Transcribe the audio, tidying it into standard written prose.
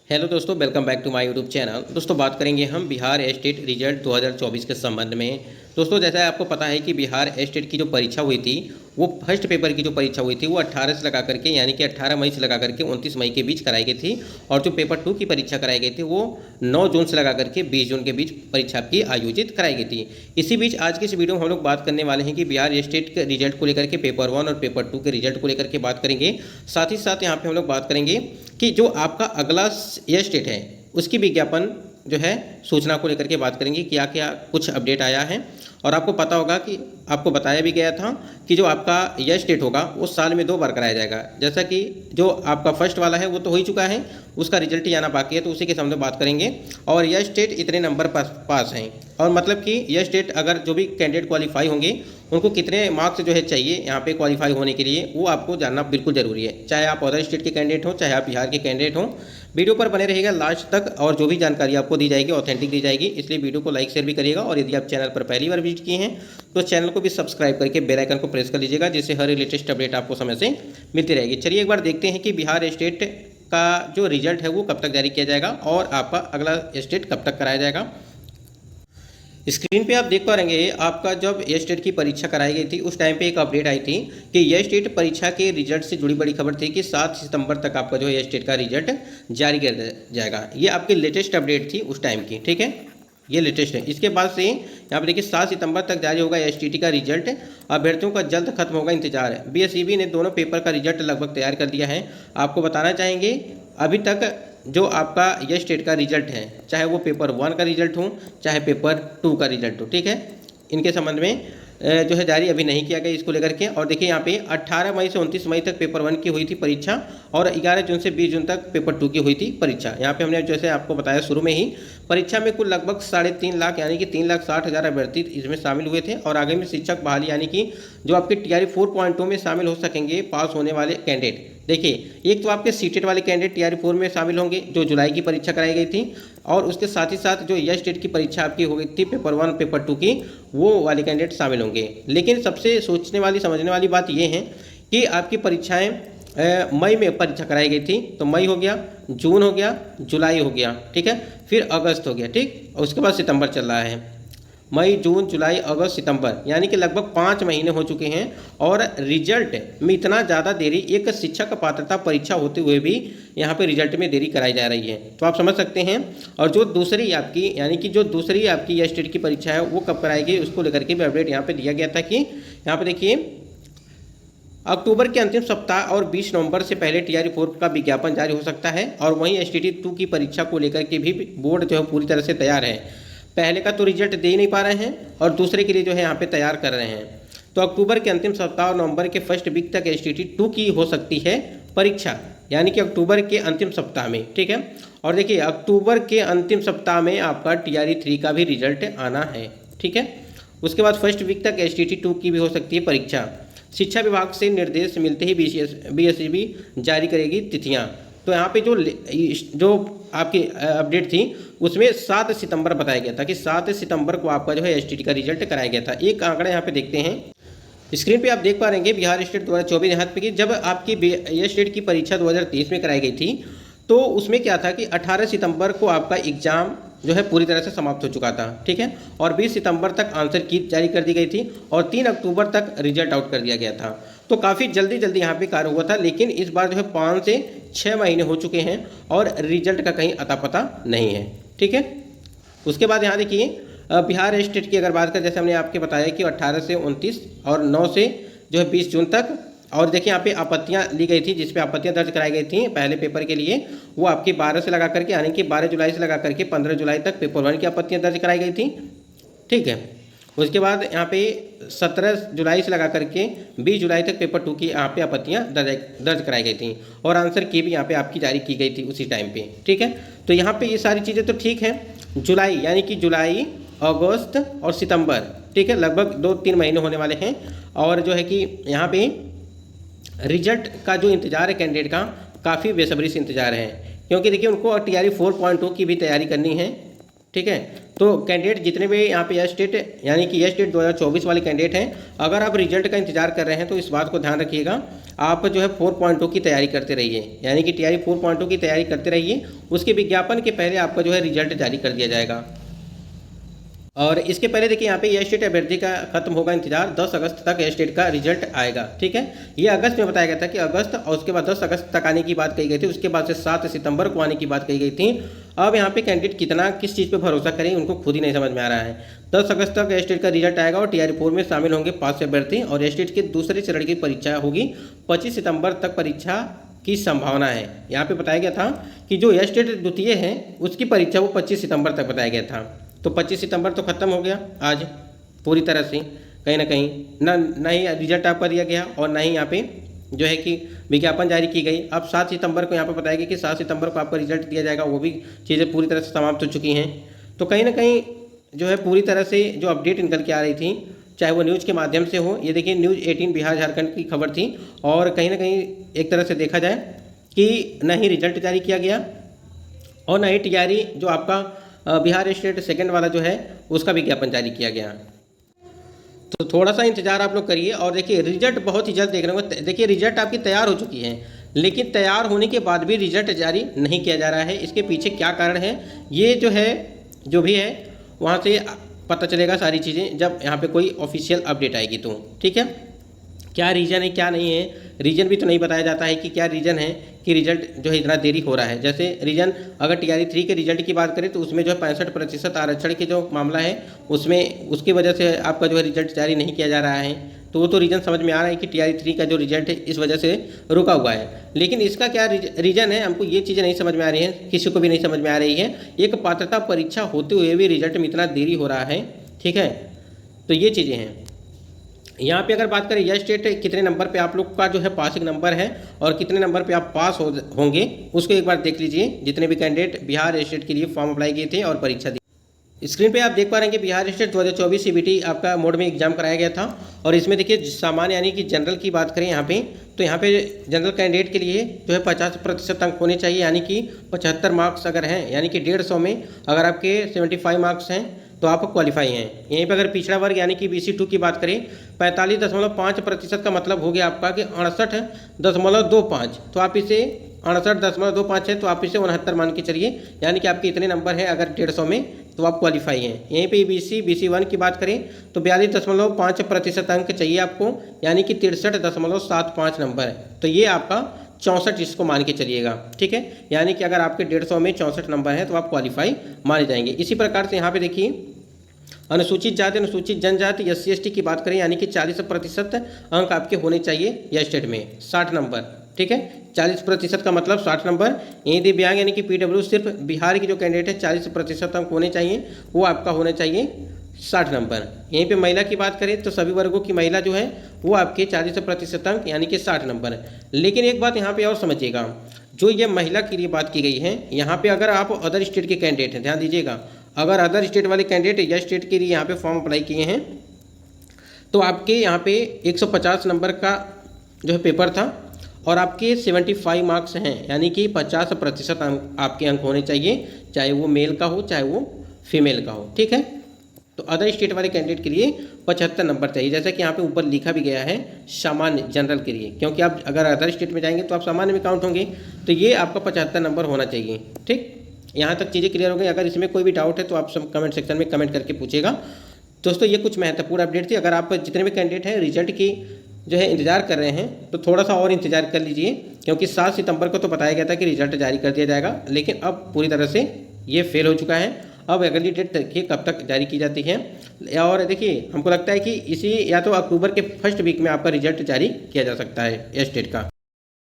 Hello दोस्तों, welcome back to my YouTube channel. दोस्तों बात करेंगे हम बिहार स्टेट रिजल्ट 2024 के संबंध में। दोस्तों जैसा आपको पता है कि बिहार स्टेट की जो परीक्षा हुई थी, वो फर्स्ट पेपर की जो परीक्षा हुई थी वो 18 से लगा करके यानी कि 18 मई से लगा करके 29 मई के बीच कराई गई थी। और जो पेपर 2 की परीक्षा कराई गई थी वो 9 जून से लगा करके 20 जून के बीच परीक्षा की आयोजित कराई गई थी। इसी बीच आज की इस वीडियो में हम लोग बात करने वाले हैं कि बिहार स्टेट के रिजल्ट को लेकर के पेपर 1 और पेपर 2 के रिजल्ट को लेकर के बात करेंगे। साथ ही साथ यहाँ पे हम लोग बात करेंगे कि जो आपका अगला यह स्टेट है उसकी विज्ञापन जो है सूचना को लेकर के बात करेंगे, क्या क्या कुछ अपडेट आया है। और आपको पता होगा कि आपको बताया भी गया था कि जो आपका यह स्टेट होगा वो साल में 2 बार कराया जाएगा। जैसा कि जो आपका फर्स्ट वाला है वो तो हो ही चुका है, उसका रिजल्ट ही आना बाकी है, तो उसी के सामने बात करेंगे। और यह स्टेट इतने नंबर पास हैं, और मतलब कि यह स्टेट अगर जो भी कैंडिडेट क्वालिफाई होंगे उनको कितने मार्क्स जो है चाहिए यहाँ पे क्वालिफाई होने के लिए, वो आपको जानना बिल्कुल ज़रूरी है। चाहे आप अदर स्टेट के कैंडिडेट हो, चाहे आप बिहार के कैंडिडेट हो, वीडियो पर बने रहेगा लास्ट तक। और जो भी जानकारी आपको दी जाएगी ऑथेंटिक दी जाएगी, इसलिए वीडियो को लाइक शेयर भी करिएगा। और यदि आप चैनल पर पहली बार विजिट किए हैं तो चैनल को भी सब्सक्राइब करके बेल आइकन को प्रेस कर लीजिएगा, जिससे हर लेटेस्ट अपडेट आपको समय से मिलती रहेगी। चलिए एक बार देखते हैं कि बिहार स्टेट का जो रिजल्ट है वो कब तक जारी किया जाएगा और आपका अगला स्टेट कब तक कराया जाएगा। स्क्रीन पे आप देख पा रहे हैं, आपका जब यह स्टेट की परीक्षा कराई गई थी उस टाइम पे एक अपडेट आई थी कि यह स्टेट परीक्षा के रिजल्ट से जुड़ी बड़ी खबर थी कि 7 सितंबर तक आपका जो है यह स्टेट का रिजल्ट जारी कर दिया जाएगा। ये आपकी लेटेस्ट अपडेट थी उस टाइम की, ठीक है, ये लेटेस्ट है। इसके बाद से यहाँ पर देखिए 7 सितंबर तक जारी होगा एसटीटी का रिजल्ट। अभ्यर्थियों का जल्द खत्म होगा इंतजार है। बीएसईबी ने दोनों पेपर का रिजल्ट लगभग तैयार कर दिया है। आपको बताना चाहेंगे अभी तक जो आपका यह स्टेट का रिजल्ट है, चाहे वो पेपर 1 का रिजल्ट हो चाहे पेपर 2 का रिजल्ट हो, ठीक है, इनके संबंध में जो है जारी अभी नहीं किया गया इसको लेकर के। और देखिए यहाँ पे 18 मई से 29 मई तक पेपर 1 की हुई थी परीक्षा, और 11 जून से 20 जून तक पेपर 2 की हुई थी परीक्षा। यहाँ पे हमने जैसे आपको बताया शुरू में ही, परीक्षा में कुल लगभग 3.5 लाख यानी कि 3,60,000 अभ्यर्थी इसमें शामिल हुए थे। और आगे में शिक्षक बहाली यानी कि जो आपके टीआरई 4.2 में शामिल हो सकेंगे पास होने वाले कैंडिडेट। देखिए एक तो आपके सीटेट वाले कैंडिडेट टीआरई 4 में शामिल होंगे जो जुलाई की परीक्षा कराई गई थी, और उसके साथ ही साथ जो यह स्टेट की परीक्षा आपकी हो गई थी पेपर 1 पेपर 2 की, वो वाले कैंडिडेट शामिल होंगे। लेकिन सबसे सोचने वाली समझने वाली बात ये है कि आपकी परीक्षाएं मई में परीक्षा कराई गई थी, तो मई हो गया, जून हो गया, जुलाई हो गया, ठीक है, फिर अगस्त हो गया, ठीक, और उसके बाद सितंबर चल रहा है। मई जून जुलाई अगस्त सितंबर यानी कि लगभग 5 महीने हो चुके हैं, और रिजल्ट में इतना ज़्यादा देरी, एक शिक्षक पात्रता परीक्षा होते हुए भी यहाँ पे रिजल्ट में देरी कराई जा रही है, तो आप समझ सकते हैं। और जो दूसरी आपकी यानी कि जो दूसरी आपकी यह स्टेट की परीक्षा है वो कब कराएगी उसको लेकर के भी अपडेट यहाँ पे दिया गया था कि यहाँ पे देखिए अक्टूबर के अंतिम सप्ताह और 20 नवंबर से पहले टीआरई 4 का विज्ञापन जारी हो सकता है। और वहीं एसटीटी 2 की परीक्षा को लेकर के भी बोर्ड जो है पूरी तरह से तैयार है। पहले का तो रिजल्ट दे ही नहीं पा रहे हैं और दूसरे के लिए जो है यहाँ पे तैयार कर रहे हैं। तो अक्टूबर के अंतिम सप्ताह और नवंबर के फर्स्ट वीक तक एसटीटी 2 की हो सकती है परीक्षा, यानी कि अक्टूबर के अंतिम सप्ताह में, ठीक है। और देखिए अक्टूबर के अंतिम सप्ताह में आपका टीआरई 3 का भी रिजल्ट आना है, ठीक है। उसके बाद फर्स्ट वीक तक एसटीटी 2 की भी हो सकती है परीक्षा। शिक्षा विभाग से निर्देश मिलते ही बीएसईबी जारी करेगी तिथियां। तो यहाँ पे जो आपकी अपडेट थी उसमें 7 सितंबर बताया गया था कि 7 सितंबर को आपका जो है एसटीटी का रिजल्ट कराया गया था। एक आंकड़ा यहाँ पे देखते हैं, स्क्रीन पे आप देख पा रहे हैं बिहार स्टेट 2024 यहाँ पे कि जब आपकी यह स्टेट की परीक्षा 2023 में कराई गई थी तो उसमें क्या था कि 18 सितंबर को आपका एग्जाम जो है पूरी तरह से समाप्त हो चुका था, ठीक है, और 20 सितंबर तक आंसर की जारी कर दी गई थी और 3 अक्टूबर तक रिजल्ट आउट कर दिया गया था। तो काफ़ी जल्दी यहाँ पे कार्य हुआ था। लेकिन इस बार जो है 5 से 6 महीने हो चुके हैं और रिजल्ट का कहीं अता पता नहीं है, ठीक है। उसके बाद यहाँ देखिए बिहार स्टेट की अगर बात करें, जैसे हमने आपके बताया कि 18 से 29 और 9 से जो है 20 जून तक। और देखिए यहाँ पे आपत्तियाँ ली गई थी, जिसपे आपत्तियाँ दर्ज कराई गई थी पहले पेपर के लिए, वो आपकी 12 से लगा करके यानी कि 12 जुलाई से लगा करके 15 जुलाई तक पेपर 1 की आपत्तियाँ दर्ज कराई गई थी, ठीक है। उसके बाद यहाँ पे 17 जुलाई से लगा करके 20 जुलाई तक पेपर 2 की यहाँ पे आपत्तियाँ दर्ज कराई गई थी, और आंसर की भी यहाँ पे आपकी जारी की गई थी उसी टाइम पे, ठीक है। तो यहाँ पे ये सारी चीज़ें तो ठीक हैं। जुलाई यानी कि जुलाई अगस्त और सितंबर, ठीक है, लगभग 2-3 महीने होने वाले हैं। और जो है कि यहाँ पे रिजल्ट का जो इंतज़ार है कैंडिडेट का, काफ़ी बेसब्री से इंतज़ार है, क्योंकि देखिए उनको टीआरई 4.2 की भी तैयारी करनी है, ठीक है। तो कैंडिडेट जितने भी यहाँ पे एस टेट यानी कि एस टेट 2024 वाले कैंडिडेट हैं, अगर आप रिजल्ट का इंतजार कर रहे हैं तो इस बात को ध्यान रखिएगा, आप जो है 4.2 की तैयारी करते रहिए, यानी कि टीआरई 4.2 की तैयारी करते रहिए। उसके विज्ञापन के पहले आपका जो है रिजल्ट जारी कर दिया जाएगा। और इसके पहले देखिए यहाँ पे एस टेट अभ्यर्थी का खत्म होगा इंतजार, 10 अगस्त तक एस टेट का रिजल्ट आएगा। ठीक है, ये अगस्त में बताया गया था कि अगस्त, और उसके बाद 10 अगस्त तक आने की बात कही गई थी, उसके बाद से 7 सितंबर को आने की बात कही गई थी। अब यहाँ पे कैंडिडेट कितना किस चीज़ पे भरोसा करें उनको खुद ही नहीं समझ में आ रहा है। 10 अगस्त तक एस टेट का रिजल्ट आएगा और टीआरई 4 में शामिल होंगे 5 अभ्यर्थी, और एस टेट के दूसरे चरण की परीक्षा होगी 25 सितंबर तक परीक्षा की संभावना है। यहाँ पे बताया गया था कि जो एस टेट द्वितीय है उसकी परीक्षा वो 25 सितंबर तक बताया गया था। तो 25 सितंबर तो ख़त्म हो गया आज पूरी तरह से, कहीं ना कहीं ना ही रिजल्ट आपका दिया गया और ना ही यहाँ पे जो है कि विज्ञापन जारी की गई। अब 7 सितंबर को यहाँ पे बताया गया कि 7 सितंबर को आपका रिजल्ट दिया जाएगा, वो भी चीज़ें पूरी तरह से समाप्त हो चुकी हैं। तो कहीं ना कहीं जो है पूरी तरह से जो अपडेट निकल के आ रही थी, चाहे वो न्यूज़ के माध्यम से हो, ये देखिए न्यूज़ 18 बिहार झारखंड की खबर थी, और कहीं ना कहीं एक तरह से देखा जाए कि न ही रिजल्ट जारी किया गया और न ही टीआरई जो आपका बिहार स्टेट सेकंड वाला जो है उसका विज्ञापन जारी किया गया। तो थोड़ा सा इंतजार आप लोग करिए और देखिए रिजल्ट बहुत ही जल्द देखने को। देखिए रिजल्ट आपकी तैयार हो चुकी है, लेकिन तैयार होने के बाद भी रिजल्ट जारी नहीं किया जा रहा है। इसके पीछे क्या कारण है, ये जो है जो भी है वहाँ से पता चलेगा सारी चीज़ें जब यहाँ पे कोई ऑफिशियल अपडेट आएगी तो। ठीक है, क्या रीज़न है क्या नहीं है, रीज़न भी तो नहीं बताया जाता है कि क्या रीज़न है कि रिजल्ट जो है इतना देरी हो रहा है। जैसे रीज़न अगर टीआरई 3 के रिजल्ट की बात करें तो उसमें जो है 65% आरक्षण के जो मामला है उसमें उसकी वजह से आपका जो है रिजल्ट जारी नहीं किया जा रहा है। तो वो तो रीज़न समझ में आ रहा है कि टीआरई 3 का जो रिजल्ट है इस वजह से रुका हुआ है, लेकिन इसका क्या रीज़न है हमको ये चीज़ें नहीं समझ में आ रही हैं, किसी को भी नहीं समझ में आ रही है। एक पात्रता परीक्षा होते हुए भी रिजल्ट में इतना देरी हो रहा है। ठीक है, तो ये चीज़ें हैं। यहाँ पे अगर बात करें यह स्टेट कितने नंबर पे आप लोग का जो है पासिंग नंबर है और कितने नंबर पे आप पास होंगे उसको एक बार देख लीजिए, जितने भी कैंडिडेट बिहार स्टेट के लिए फॉर्म अप्लाई किए थे और परीक्षा दी। स्क्रीन पे आप देख पा रहे हैं कि बिहार स्टेट 2024 सीबीटी आपका मोड में एग्जाम कराया गया था। और इसमें देखिए सामान्य यानी कि जनरल की बात करें यहाँ पे, तो यहाँ पे जनरल कैंडिडेट के लिए जो है 50% अंक होने चाहिए, यानी कि 75 मार्क्स अगर हैं, यानी कि 150 में अगर आपके 75 मार्क्स हैं तो आप क्वालिफाई हैं। यहीं पे अगर पिछड़ा वर्ग यानी कि BC2 की बात करें 45.5% का मतलब हो गया आपका कि 68.25, तो आप इसे 68.25 है तो आप इसे 69 मान के चलिए, यानी कि आपके इतने नंबर है अगर 150 में तो आप क्वालिफाई हैं। यहीं पे BC1 की बात करें तो 42.5% अंक चाहिए आपको, यानी कि 63.75 नंबर है, तो ये आपका 64 इसको मान के चलिएगा। ठीक है, यानी कि अगर आपके 150 में 64 नंबर है तो आप क्वालिफाई माने जाएंगे। इसी प्रकार से यहाँ पे देखिए अनुसूचित जाति अनुसूचित जनजाति SC/ST की बात करें, यानी कि 40% अंक आपके होने चाहिए या स्टेट में 60 नंबर। ठीक है, 40% का मतलब 60 नंबर। यहीं दिव्यांग यानी कि PW सिर्फ बिहार की जो कैंडिडेट है 40% अंक होने चाहिए, वो आपका होने चाहिए 60 नंबर। यहीं पे महिला की बात करें तो सभी वर्गों की महिला जो है वो आपके 40% अंक यानी कि 60 नंबर। लेकिन एक बात यहाँ पे और समझिएगा, जो ये महिला के लिए बात की गई है, यहाँ पे अगर आप अदर स्टेट के कैंडिडेट हैं, ध्यान दीजिएगा, अगर अदर स्टेट वाले कैंडिडेट या स्टेट के लिए यहाँ पे फॉर्म अप्लाई किए हैं तो आपके यहाँ पे 150 नंबर का जो है पेपर था और आपके 75 मार्क्स हैं, यानी कि 50% आपके अंक होने चाहिए, चाहे वो मेल का हो चाहे वो फीमेल का हो। ठीक है, तो अदर स्टेट वाले कैंडिडेट के लिए 75 नंबर चाहिए, जैसा कि यहाँ पे ऊपर लिखा भी गया है सामान्य जनरल के लिए, क्योंकि आप अगर अदर स्टेट में जाएंगे तो आप सामान्य में काउंट होंगे, तो ये आपका 75 नंबर होना चाहिए। ठीक, यहाँ तक चीज़ें क्लियर हो गई। अगर इसमें कोई भी डाउट है तो आप सब कमेंट सेक्शन में कमेंट करके पूछेगा। दोस्तों ये कुछ महत्वपूर्ण अपडेट थी। अगर आप जितने भी कैंडिडेट हैं रिजल्ट की जो है इंतजार कर रहे हैं तो थोड़ा सा और इंतजार कर लीजिए, क्योंकि 7 सितंबर को तो बताया गया था कि रिजल्ट जारी कर दिया जाएगा, लेकिन अब पूरी तरह से ये फेल हो चुका है। अब अगली डेट देखिए कब तक जारी की जाती है, और देखिए हमको लगता है कि इसी या तो अक्टूबर के फर्स्ट वीक में आपका रिजल्ट जारी किया जा सकता है स्टेट का।